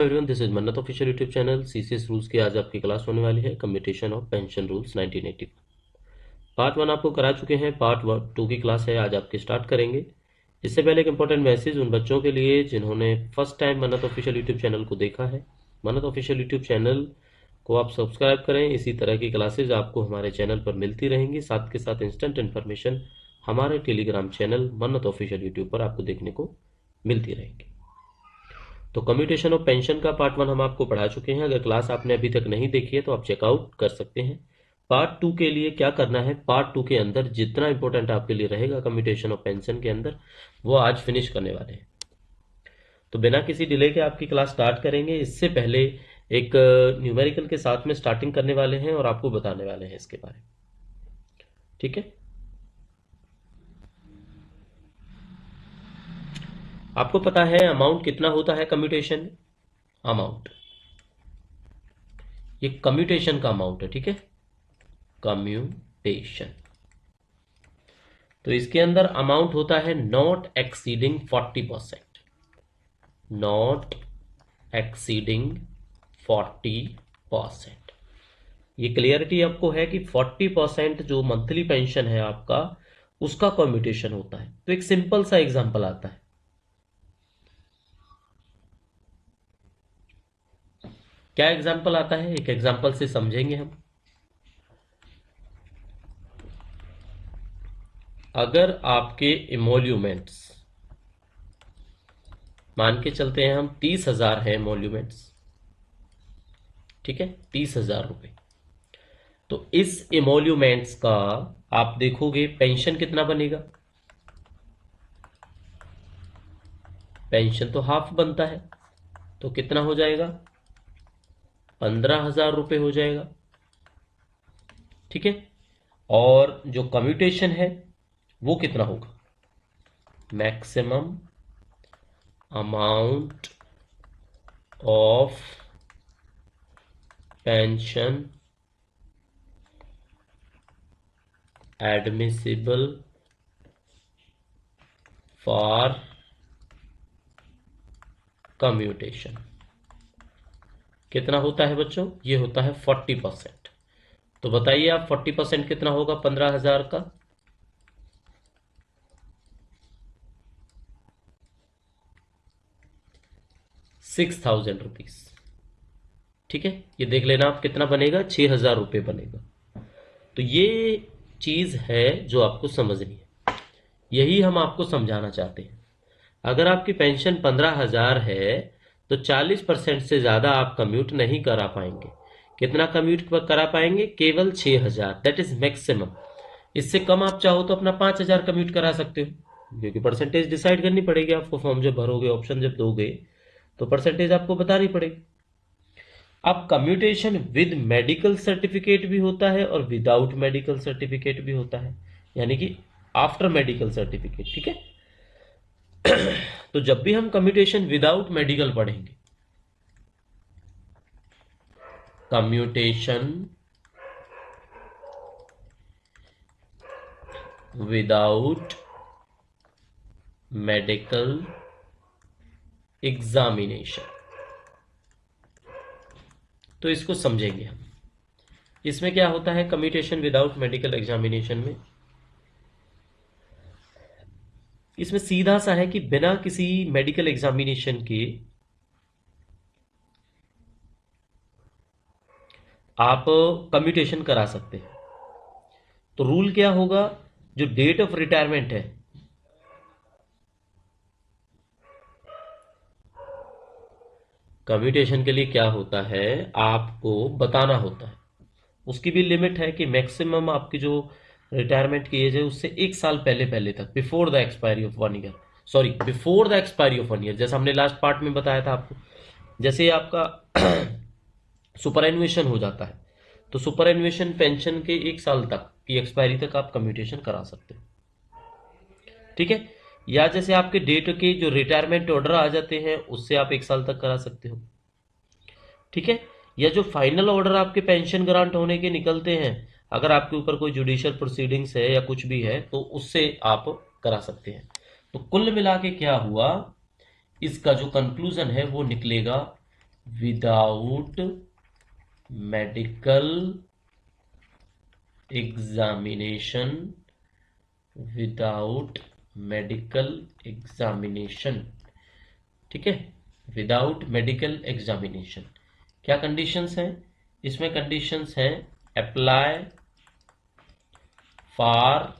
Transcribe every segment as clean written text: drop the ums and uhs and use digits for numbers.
Everyone, this is मन्नत official YouTube channel. CCS rules की आज आपकी क्लास होने वाली है, commutation of pension rules 1980। Part 1 आपको करा चुके हैं, पार्ट 2 की क्लास है आज आपकी स्टार्ट करेंगे। इससे पहले एक इंपॉर्टेंट मैसेज उन बच्चों के लिए जिन्होंने फर्स्ट टाइम मन्नत ऑफिशियल यूट्यूब चैनल को देखा है। मन्नत ऑफिशियल यूट्यूब चैनल को आप सब्सक्राइब करें, इसी तरह की क्लासेज आपको हमारे चैनल पर मिलती रहेंगी। साथ के साथ इंस्टेंट इन्फॉर्मेशन हमारे टेलीग्राम चैनल मन्नत ऑफिशियल यूट्यूब पर आपको देखने को मिलती रहेगी। तो कम्यूटेशन ऑफ पेंशन का पार्ट 1 हम आपको पढ़ा चुके हैं। अगर क्लास आपने अभी तक नहीं देखी है तो आप चेकआउट कर सकते हैं। पार्ट 2 के लिए क्या करना है, पार्ट 2 के अंदर जितना इंपॉर्टेंट आपके लिए रहेगा कम्यूटेशन ऑफ पेंशन के अंदर, वो आज फिनिश करने वाले हैं। तो बिना किसी डिले के आपकी क्लास स्टार्ट करेंगे। इससे पहले एक न्यूमेरिकल के साथ में स्टार्टिंग करने वाले हैं और आपको बताने वाले हैं इसके बारे में। ठीक है, आपको पता है अमाउंट कितना होता है कम्यूटेशन में? अमाउंट, ये कम्यूटेशन का अमाउंट है। ठीक है, कम्यूटेशन, तो इसके अंदर अमाउंट होता है नॉट एक्सीडिंग 40%, नॉट एक्सीडिंग 40%। ये क्लियरिटी आपको है कि 40% जो मंथली पेंशन है आपका, उसका कम्यूटेशन होता है। तो एक सिंपल सा एग्जांपल आता है। क्या एग्जांपल आता है, एक एग्जांपल से समझेंगे हम। अगर आपके इमोल्यूमेंट्स, मान के चलते हैं हम 30,000 है इमोल्यूमेंट्स, ठीक है, 30,000 रुपए, तो इस इमोल्यूमेंट्स का आप देखोगे पेंशन कितना बनेगा। पेंशन तो हाफ बनता है, तो कितना हो जाएगा, 15,000 रुपए हो जाएगा। ठीक है, और जो कम्यूटेशन है वो कितना होगा, maximum amount of pension admissible for commutation कितना होता है बच्चों, ये होता है 40%। तो बताइए आप 40% कितना होगा 15,000 का, 6,000 रुपीज। ठीक है, ये देख लेना आप कितना बनेगा, 6,000 रुपये बनेगा। तो ये चीज है जो आपको समझनी है, यही हम आपको समझाना चाहते हैं। अगर आपकी पेंशन 15,000 है तो 40% से ज्यादा आप कम्यूट नहीं करा पाएंगे। कितना कम्यूट करा पाएंगे, केवल 6,000, दैट इज मैक्सिमम। इससे कम आप चाहो तो अपना 5,000 कम्यूट करा सकते हो, क्योंकि परसेंटेज डिसाइड करनी पड़ेगी आपको। फॉर्म जब भरोगे, ऑप्शन जब दोगे, तो परसेंटेज आपको बतानी पड़ेगी। अब कम्यूटेशन विद मेडिकल सर्टिफिकेट भी होता है और विदाउट मेडिकल सर्टिफिकेट भी होता है, यानी कि आफ्टर मेडिकल सर्टिफिकेट। ठीक है, तो जब भी हम कम्यूटेशन विदाउट मेडिकल पढ़ेंगे, कम्यूटेशन विदाउट मेडिकल एग्जामिनेशन, तो इसको समझेंगे हम। इसमें क्या होता है कम्यूटेशन विदाउट मेडिकल एग्जामिनेशन में, इसमें सीधा सा है कि बिना किसी मेडिकल एग्जामिनेशन के आप कम्यूटेशन करा सकते हैं। तो रूल क्या होगा, जो डेट ऑफ रिटायरमेंट है, कम्यूटेशन के लिए क्या होता है आपको बताना होता है। उसकी भी लिमिट है कि मैक्सिमम आपकी जो रिटायरमेंट की एज है उससे 1 साल पहले पहले तक, before the expiry of 1 year, sorry before the expiry of 1 year, जैसा हमने लास्ट पार्ट में बताया था आपको। जैसे आपका सुपर एनुएशन हो जाता है, तो सुपर एनुएशन पेंशन के 1 साल तक की एक्सपायरी तक आप कम्यूटेशन करा सकते हो। ठीक है, या जैसे आपके डेट के जो रिटायरमेंट ऑर्डर आ जाते हैं उससे आप 1 साल तक करा सकते हो। ठीक है, या जो फाइनल ऑर्डर आपके पेंशन ग्रांट होने के निकलते हैं, अगर आपके ऊपर कोई जुडिशियल प्रोसीडिंग्स है या कुछ भी है, तो उससे आप करा सकते हैं। तो कुल मिला के क्या हुआ, इसका जो कंक्लूजन है वो निकलेगा without medical examination, without medical examination, ठीक है, विदाउट मेडिकल एग्जामिनेशन। क्या कंडीशंस हैं इसमें? कंडीशंस हैं apply for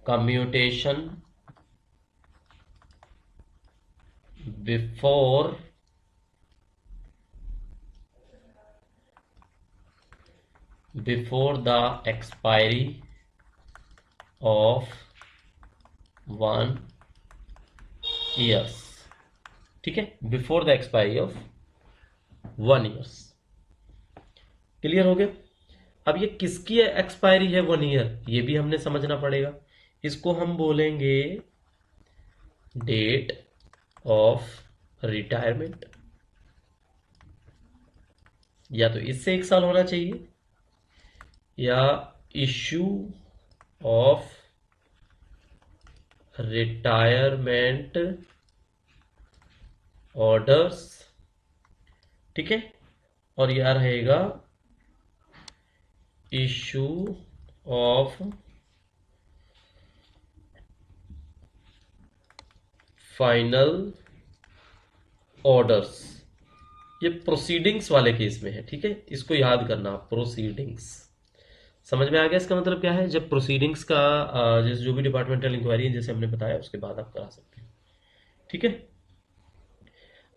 commutation before the expiry of 1 years, ठीक है, before the expiry of 1 years. Clear हो गया? अब ये किसकी एक्सपायरी है 1 ईयर, ये भी हमने समझना पड़ेगा। इसको हम बोलेंगे डेट ऑफ रिटायरमेंट, या तो इससे 1 साल होना चाहिए, या इश्यू ऑफ रिटायरमेंट ऑर्डर्स, ठीक है, और यह रहेगा इश्यू ऑफ फाइनल ऑर्डर्स। ये प्रोसीडिंग्स वाले केस में है, ठीक है, इसको याद करना, प्रोसीडिंग्स। समझ में आ गया इसका मतलब क्या है? जब प्रोसीडिंग्स का जैसे जो भी डिपार्टमेंटल इंक्वायरी है, जैसे हमने बताया, उसके बाद आप करा सकते हैं, ठीक है।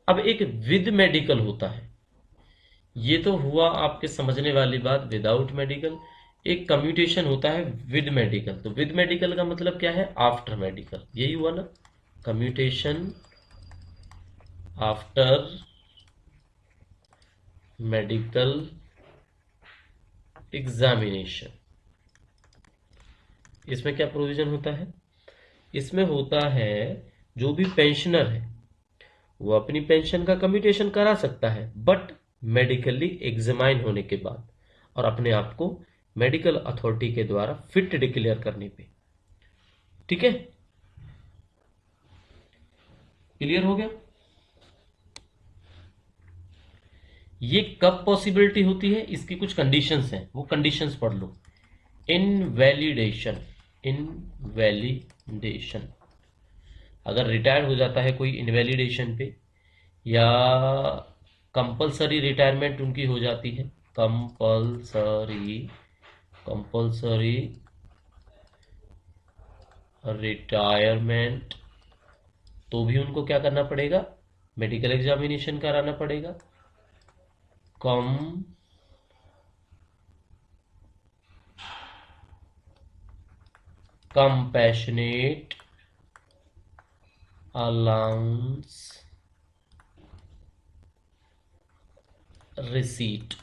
अब एक विद मेडिकल होता है, ये तो हुआ आपके समझने वाली बात, विदाउट मेडिकल। एक कम्यूटेशन होता है विद मेडिकल। तो विद मेडिकल का मतलब क्या है? आफ्टर मेडिकल, यही हुआ ना, कम्यूटेशन आफ्टर मेडिकल एग्जामिनेशन। इसमें क्या प्रोविजन होता है? इसमें होता है जो भी पेंशनर है वो अपनी पेंशन का कम्यूटेशन करा सकता है, बट मेडिकली एग्जामाइन होने के बाद, और अपने आप को मेडिकल अथॉरिटी के द्वारा फिट डिक्लेयर करने पे, ठीक है। क्लियर हो गया? ये कब पॉसिबिलिटी होती है? इसकी कुछ कंडीशंस हैं, वो कंडीशंस पढ़ लो। इनवैलिडेशन, इनवैलिडेशन, अगर रिटायर हो जाता है कोई इनवैलिडेशन पे, या कंपलसरी रिटायरमेंट उनकी हो जाती है, कंपलसरी रिटायरमेंट, तो भी उनको क्या करना पड़ेगा? मेडिकल एग्जामिनेशन कराना पड़ेगा। कंपैशनेट अलाउंस रिसीट,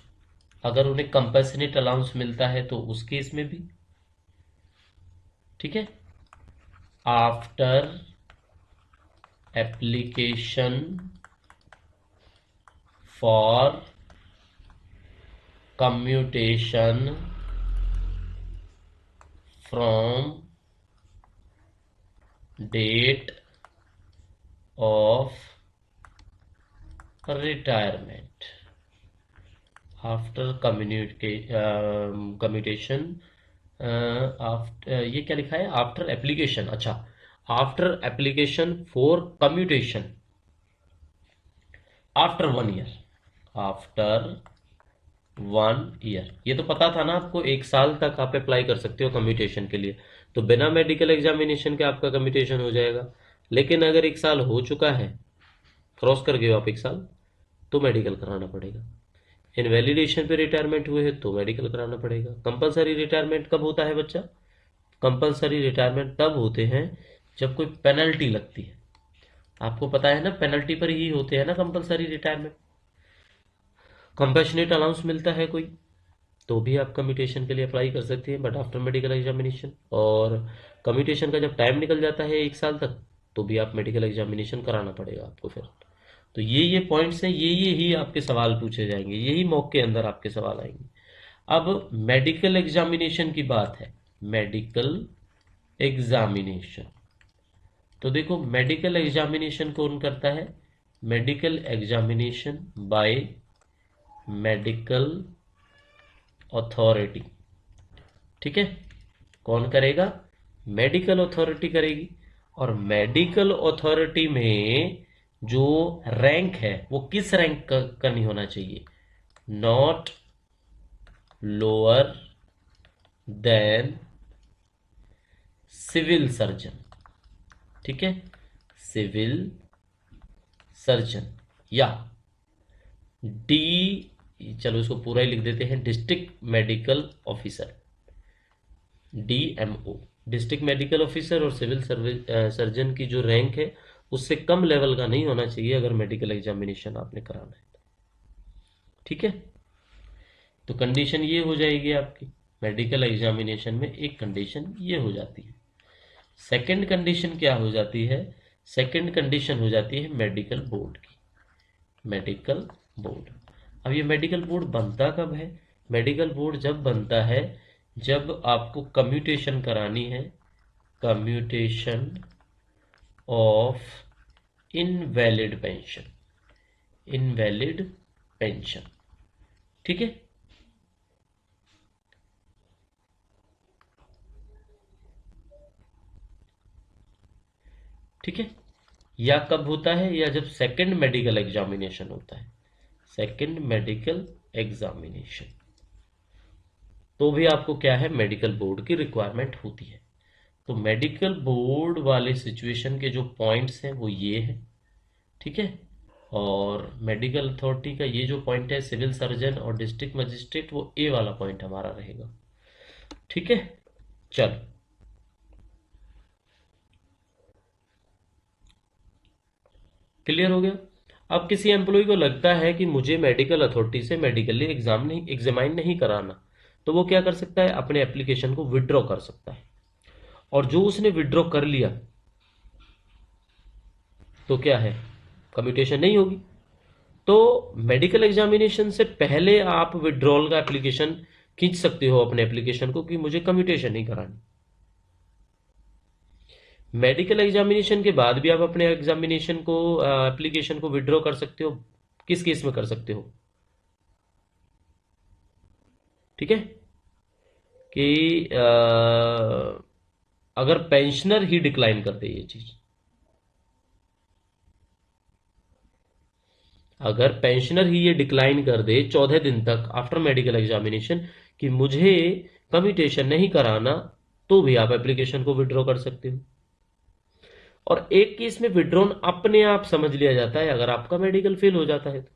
अगर उन्हें कंपैशनेट अलाउंस मिलता है तो उस केस में भी, ठीक है। After application for commutation from date of retirement, after commutation, after, ये क्या लिखा है? आफ्टर एप्लीकेशन, अच्छा, after application for commutation after 1 year, after 1 year. ये तो पता था ना आपको, 1 साल तक आप अप्लाई कर सकते हो कम्यूटेशन के लिए, तो बिना मेडिकल एग्जामिनेशन के आपका कम्यूटेशन हो जाएगा। लेकिन अगर 1 साल हो चुका है, क्रॉस कर गए आप 1 साल, तो मेडिकल कराना पड़ेगा। इनवैलिडेशन पे रिटायरमेंट हुए हैं तो मेडिकल कराना पड़ेगा। कंपलसरी रिटायरमेंट कब होता है बच्चा? कंपलसरी रिटायरमेंट तब होते हैं जब कोई पेनल्टी लगती है। आपको पता है ना, पेनल्टी पर ही होते हैं ना कंपलसरी रिटायरमेंट। कंपैशनेट अलाउंस मिलता है कोई, तो भी आप कम्यूटेशन के लिए अप्लाई कर सकते हैं, बट आफ्टर मेडिकल एग्जामिनेशन। और कम्यूटेशन का जब टाइम निकल जाता है 1 साल तक, तो भी आप मेडिकल एग्जामिनेशन कराना पड़ेगा आपको फिर। तो ये पॉइंट्स हैं, ये ही आपके सवाल पूछे जाएंगे, यही मॉक के अंदर आपके सवाल आएंगे। अब मेडिकल एग्जामिनेशन की बात है, मेडिकल एग्जामिनेशन, तो देखो मेडिकल एग्जामिनेशन कौन करता है? Medical examination by medical authority. ठीक है, कौन करेगा? मेडिकल अथॉरिटी करेगी। और मेडिकल अथॉरिटी में जो रैंक है वो किस रैंक का नहीं होना चाहिए? Not lower than civil surgeon. ठीक है, सिविल सर्जन या डी, चलो इसको पूरा ही लिख देते हैं, district medical officer, DMO. District medical officer और सिविल सर्जन की जो रैंक है उससे कम लेवल का नहीं होना चाहिए अगर मेडिकल एग्जामिनेशन आपने कराना है। ठीक है, तो कंडीशन ये हो जाएगी आपकी मेडिकल एग्जामिनेशन में, एक कंडीशन ये हो जाती है। सेकंड कंडीशन क्या हो जाती है? सेकंड कंडीशन हो जाती है मेडिकल बोर्ड की। मेडिकल बोर्ड, अब ये मेडिकल बोर्ड बनता कब है? मेडिकल बोर्ड जब बनता है जब आपको कम्यूटेशन करानी है, commutation of invalid pension, invalid pension. ठीक है, ठीक है, या कब होता है? या जब सेकंड मेडिकल एग्जामिनेशन होता है, सेकंड मेडिकल एग्जामिनेशन, तो भी आपको क्या है? मेडिकल बोर्ड की रिक्वायरमेंट होती है। तो मेडिकल बोर्ड वाले सिचुएशन के जो पॉइंट्स हैं वो ये हैं। ठीक है, और मेडिकल अथॉरिटी का ये जो पॉइंट है सिविल सर्जन और डिस्ट्रिक्ट मजिस्ट्रेट, वो ए वाला पॉइंट हमारा रहेगा। ठीक है, चलो क्लियर हो गया। अब किसी एम्प्लॉय को लगता है कि मुझे मेडिकल अथॉरिटी से मेडिकली एग्जामाइन नहीं कराना, तो वो क्या कर सकता है? अपने एप्लीकेशन को विड्रॉ कर सकता है। और जो उसने विड्रॉ कर लिया तो क्या है? कम्यूटेशन नहीं होगी। तो मेडिकल एग्जामिनेशन से पहले आप विड्रॉल का एप्लीकेशन खींच सकते हो अपने एप्लीकेशन को कि मुझे कम्यूटेशन नहीं करानी। मेडिकल एग्जामिनेशन के बाद भी आप अपने एग्जामिनेशन को एप्लीकेशन को विड्रॉ कर सकते हो। किस केस में कर सकते हो? ठीक है, कि अगर पेंशनर ही डिक्लाइन कर दे ये चीज, अगर पेंशनर ही ये डिक्लाइन कर दे 14 दिन तक आफ्टर मेडिकल एग्जामिनेशन कि मुझे कम्यूटेशन नहीं कराना, तो भी आप एप्लीकेशन को विड्रॉ कर सकते हो। और एक केस में विड्रॉन अपने आप समझ लिया जाता है अगर आपका मेडिकल फेल हो जाता है तो।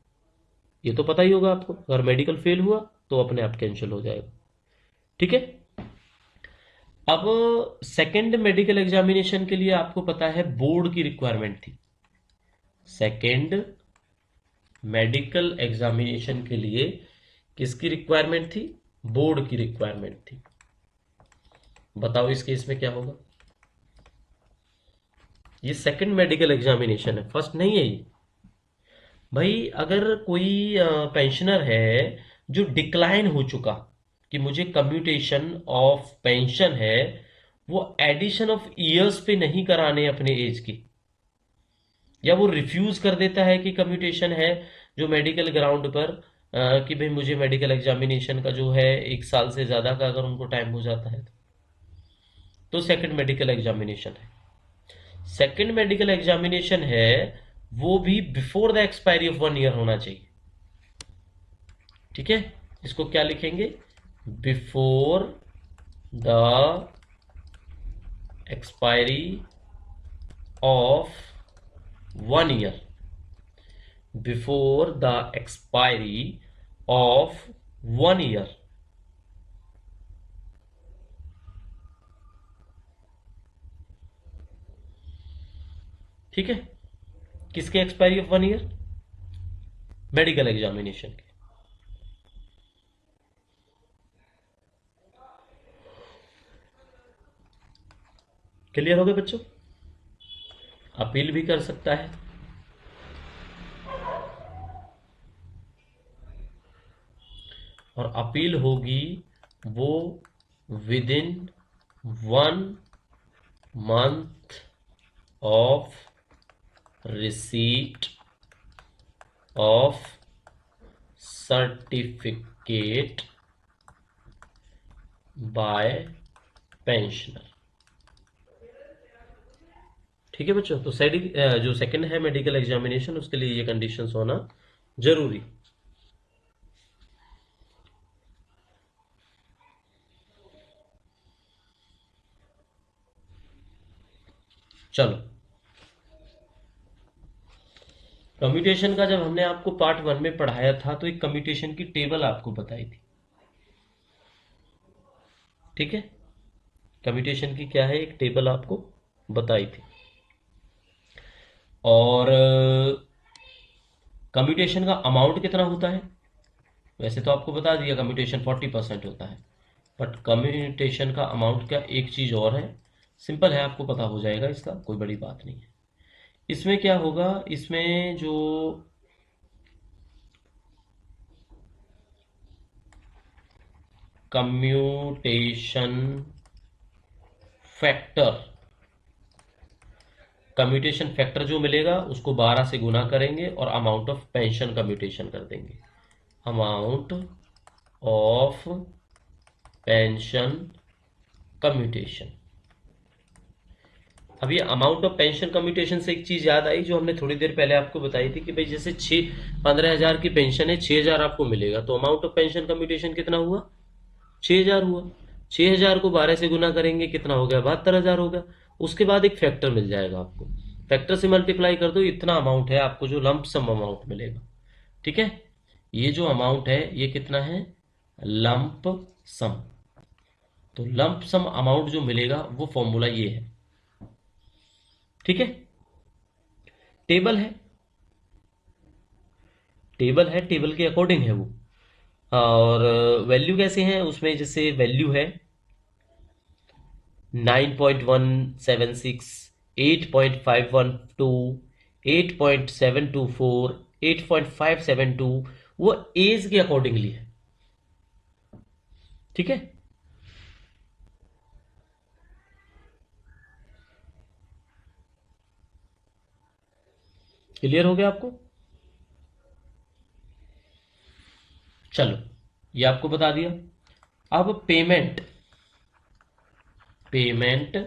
ये तो पता ही होगा आपको, अगर मेडिकल फेल हुआ तो अपने आप कैंसिल हो जाएगा। ठीक है, अब सेकंड मेडिकल एग्जामिनेशन के लिए आपको पता है बोर्ड की रिक्वायरमेंट थी। सेकंड मेडिकल एग्जामिनेशन के लिए किसकी रिक्वायरमेंट थी? बोर्ड की रिक्वायरमेंट थी। बताओ इस केस में क्या होगा? ये सेकंड मेडिकल एग्जामिनेशन है, फर्स्ट नहीं है ये। भाई अगर कोई पेंशनर है जो डिक्लाइन हो चुका कि मुझे कम्यूटेशन ऑफ पेंशन है, वो एडिशन ऑफ ईयर्स पे नहीं कराने अपने एज की, या वो रिफ्यूज कर देता है कि कम्यूटेशन है जो मेडिकल ग्राउंड पर कि भाई मुझे मेडिकल एग्जामिनेशन का जो है 1 साल से ज्यादा का अगर उनको टाइम हो जाता है तो सेकंड मेडिकल एग्जामिनेशन है। सेकंड मेडिकल एग्जामिनेशन है वो भी before the expiry of 1 year होना चाहिए। ठीक है, इसको क्या लिखेंगे? Before the expiry of 1 year, before the expiry of 1 year. ठीक है, किसके expiry of 1 year? Medical examination के। क्लियर हो गया बच्चों? अपील भी कर सकता है, और अपील होगी वो with in 1 month of receipt of certificate bye pensioner. ठीक है बच्चों, तो जो सेकंड है मेडिकल एग्जामिनेशन, उसके लिए ये कंडीशंस होना जरूरी। चलो, कम्यूटेशन का जब हमने आपको पार्ट 1 में पढ़ाया था तो एक कम्यूटेशन की टेबल आपको बताई थी। ठीक है, कम्यूटेशन की क्या है, एक टेबल आपको बताई थी। और कम्यूटेशन का अमाउंट कितना होता है, वैसे तो आपको बता दिया कम्यूटेशन 40% होता है, बट कम्यूटेशन का अमाउंट क्या एक चीज और है, सिंपल है, आपको पता हो जाएगा, इसका कोई बड़ी बात नहीं है। इसमें क्या होगा, इसमें जो कम्यूटेशन फैक्टर, कम्यूटेशन फैक्टर जो मिलेगा उसको 12 से गुना करेंगे और अमाउंट ऑफ पेंशन कम्यूटेशन कर देंगे। Amount of pension commutation. अब ये अमाउंट ऑफ पेंशन कम्यूटेशन से एक चीज याद आई जो हमने थोड़ी देर पहले आपको बताई थी कि भाई जैसे 15,000 की पेंशन है, 6,000 आपको मिलेगा, तो अमाउंट ऑफ पेंशन कम्यूटेशन कितना हुआ, 6,000 हुआ। 6,000 को 12 से गुना करेंगे, कितना हो गया, 72,000 हो गया। उसके बाद एक फैक्टर मिल जाएगा आपको, फैक्टर से मल्टीप्लाई कर दो, इतना अमाउंट है आपको जो लंप सम अमाउंट मिलेगा। ठीक है, ये जो अमाउंट है ये कितना है, लंप सम। तो लंप सम अमाउंट जो मिलेगा वो फॉर्मूला ये है। ठीक है, टेबल है, टेबल है, टेबल के अकॉर्डिंग है वो। और वैल्यू कैसे है उसमें, जैसे वैल्यू है 9.176, 8.512, 8.724, 8.572, वो एज के अकॉर्डिंगली है। ठीक है, क्लियर हो गया आपको। चलो, ये आपको बता दिया। अब पेमेंट, पेमेंट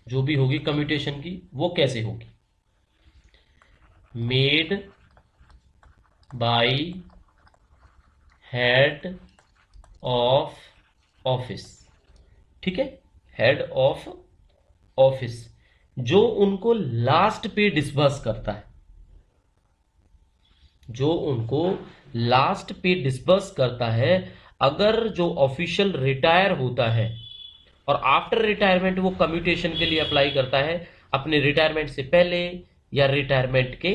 जो भी होगी कम्यूटेशन की वो कैसे होगी, made by head of office. ठीक है, हेड ऑफ ऑफिस जो उनको लास्ट पे डिस्बर्स करता है, जो उनको लास्ट पे डिस्बर्स करता है। अगर जो ऑफिशियल रिटायर होता है और आफ्टर रिटायरमेंट वो कम्यूटेशन के लिए अप्लाई करता है, अपने रिटायरमेंट से पहले या रिटायरमेंट के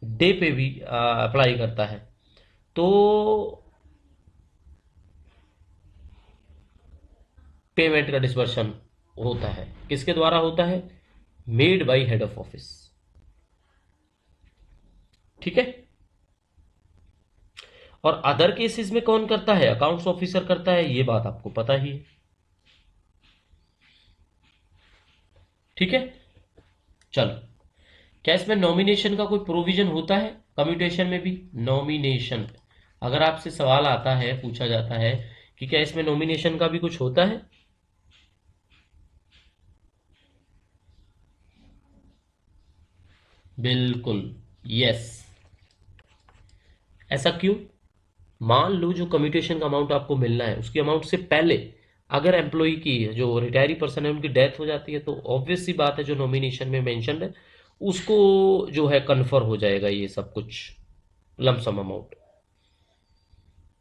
डे पे भी अप्लाई करता है, तो पेमेंट का डिस्बर्शन होता है, किसके द्वारा होता है, made by head of office. ठीक है, और अदर केसेस में कौन करता है, अकाउंट्स ऑफिसर करता है, ये बात आपको पता ही है। ठीक है, चलो, क्या इसमें नॉमिनेशन का कोई प्रोविजन होता है, कम्यूटेशन में भी नॉमिनेशन, अगर आपसे सवाल आता है, पूछा जाता है कि क्या इसमें नॉमिनेशन का भी कुछ होता है, बिल्कुल यस। ऐसा क्यों, मान लो जो कम्यूटेशन का अमाउंट आपको मिलना है उसकी अमाउंट से पहले अगर एम्प्लॉय की जो रिटायरी पर्सन है उनकी डेथ हो जाती है, तो ऑब्वियस सी बात है जो नॉमिनेशन में मेंशन है उसको जो है कन्फर हो जाएगा ये सब कुछ लमसम अमाउंट।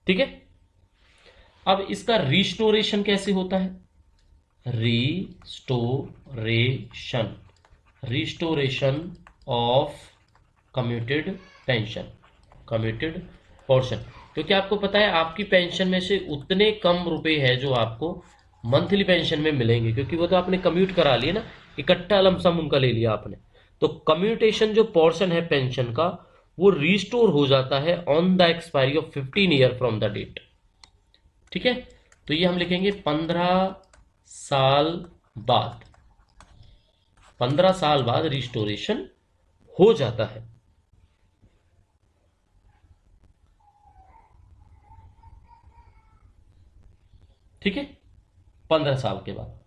ठीक है, अब इसका रिस्टोरेशन कैसे होता है, restoration, restoration of commuted pension, commuted portion. क्योंकि आपको पता है आपकी पेंशन में से उतने कम रुपए है जो आपको मंथली पेंशन में मिलेंगे, क्योंकि वो तो आपने कम्यूट करा लिया ना, इकट्ठा लमसम उनका ले लिया आपने। तो कम्यूटेशन जो पोर्शन है पेंशन का वो रिस्टोर हो जाता है on the expiry of 15 year from the date. ठीक है, तो ये हम लिखेंगे 15 साल बाद, 15 साल बाद रिस्टोरेशन हो जाता है। ठीक है, 15 साल के बाद।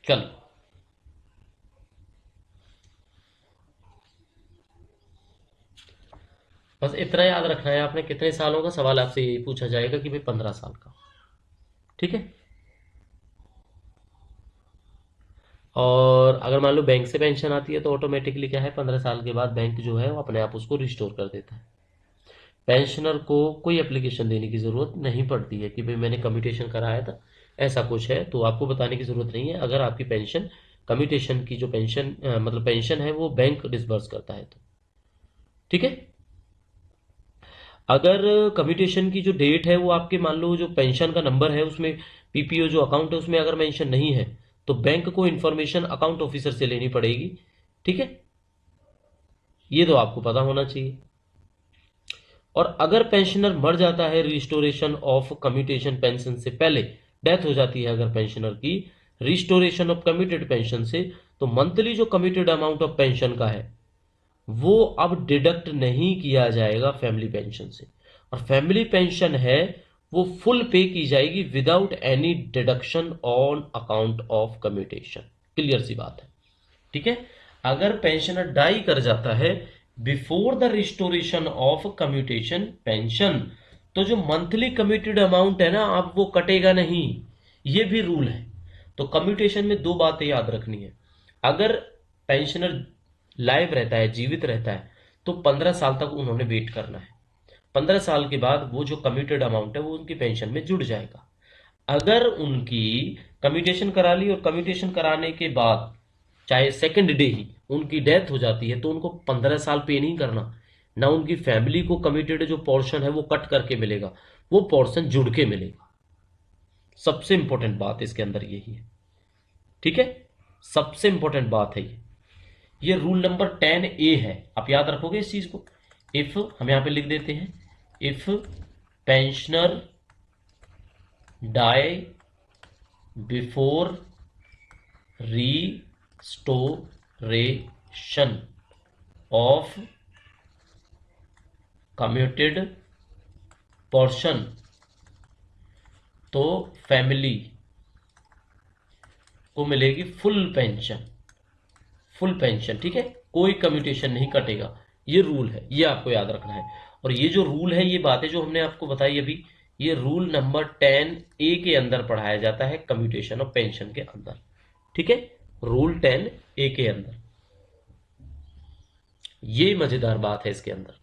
चलो, बस इतना याद रखना है आपने, कितने सालों का सवाल आपसे यही पूछा जाएगा कि भाई 15 साल का। ठीक है, और अगर मान लो बैंक से पेंशन आती है तो ऑटोमेटिकली क्या है, 15 साल के बाद बैंक जो है वो अपने आप उसको रिस्टोर कर देता है। पेंशनर को कोई एप्लीकेशन देने की ज़रूरत नहीं पड़ती है कि भाई मैंने कम्यूटेशन कराया था, ऐसा कुछ है तो आपको बताने की ज़रूरत नहीं है। अगर आपकी पेंशन, कम्यूटेशन की जो पेंशन मतलब पेंशन है वो बैंक डिसबर्स करता है तो। ठीक है, अगर कम्यूटेशन की जो डेट है वो आपके मान लो जो पेंशन का नंबर है उसमें पीपीओ जो अकाउंट है उसमें अगर मेंशन नहीं है तो बैंक को इन्फॉर्मेशन अकाउंट ऑफिसर से लेनी पड़ेगी। ठीक है, ये तो आपको पता होना चाहिए। और अगर पेंशनर मर जाता है रिस्टोरेशन ऑफ कम्यूटेशन पेंशन से पहले, डेथ हो जाती है अगर पेंशनर की रिस्टोरेशन ऑफ कम्यूटेड पेंशन से, तो मंथली जो कम्यूटेड अमाउंट ऑफ पेंशन का है वो अब डिडक्ट नहीं किया जाएगा फैमिली पेंशन से, और फैमिली पेंशन है वो फुल पे की जाएगी without any deduction on account of commutation. Clear सी बात है। ठीक है, अगर पेंशनर डाई कर जाता है before the restoration of commutation pension, तो जो मंथली कम्यूटेड अमाउंट है ना अब वो कटेगा नहीं, ये भी रूल है। तो कम्यूटेशन में दो बातें याद रखनी है। अगर पेंशनर लाइव रहता है, जीवित रहता है, तो 15 साल तक उन्होंने वेट करना है। 15 साल के बाद वो जो कम्यूटेड अमाउंट है वो उनकी पेंशन में जुड़ जाएगा। अगर उनकी कम्यूटेशन करा ली और कम्यूटेशन कराने के बाद चाहे सेकंड डे ही उनकी डेथ हो जाती है तो उनको 15 साल पे नहीं करना, ना उनकी फैमिली को कमिटेड जो पोर्शन है वो कट करके मिलेगा, वो पोर्शन जुड़ के मिलेगा। सबसे इंपॉर्टेंट बात इसके अंदर यही है। ठीक है, सबसे इंपॉर्टेंट बात है ये रूल नंबर 10A है, आप याद रखोगे इस चीज को। इफ हम यहां पे लिख देते हैं, if pensioner die before restoration of commuted portion, तो फैमिली को मिलेगी फुल पेंशन, फुल पेंशन। ठीक है, कोई कम्यूटेशन नहीं कटेगा, ये रूल है, ये आपको याद रखना है। और ये जो रूल है, ये बातें जो हमने आपको बताई अभी, ये रूल नंबर 10A के अंदर पढ़ाया जाता है कम्यूटेशन ऑफ पेंशन के अंदर। ठीक है, रूल 10A के अंदर, ये मजेदार बात है इसके अंदर।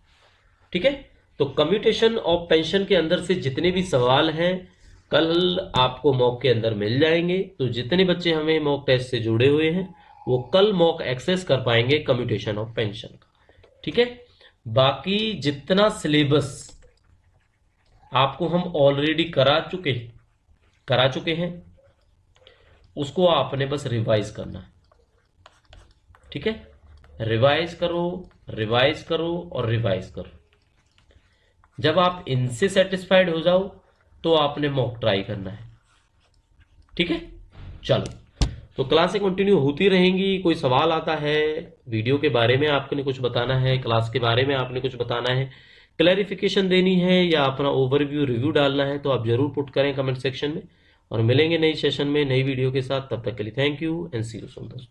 ठीक है, तो कम्यूटेशन ऑफ पेंशन के अंदर से जितने भी सवाल हैं कल आपको मॉक के अंदर मिल जाएंगे। तो जितने बच्चे हमें मॉक टेस्ट से जुड़े हुए हैं वो कल मॉक एक्सेस कर पाएंगे कम्यूटेशन ऑफ पेंशन का। ठीक है, बाकी जितना सिलेबस आपको हम ऑलरेडी करा चुके हैं उसको आपने बस रिवाइज करना है। ठीक है, रिवाइज करो, रिवाइज करो और रिवाइज करो। जब आप इनसे सेटिस्फाइड हो जाओ तो आपने मॉक ट्राई करना है। ठीक है, चलो, तो क्लासें कंटिन्यू होती रहेंगी। कोई सवाल आता है, वीडियो के बारे में आपने कुछ बताना है, क्लास के बारे में आपने कुछ बताना है, क्लैरिफिकेशन देनी है या अपना ओवरव्यू रिव्यू डालना है, तो आप जरूर पुट करें कमेंट सेक्शन में। और मिलेंगे नई सेशन में नई वीडियो के साथ, तब तक के लिए thank you and see you soon दोस्तों।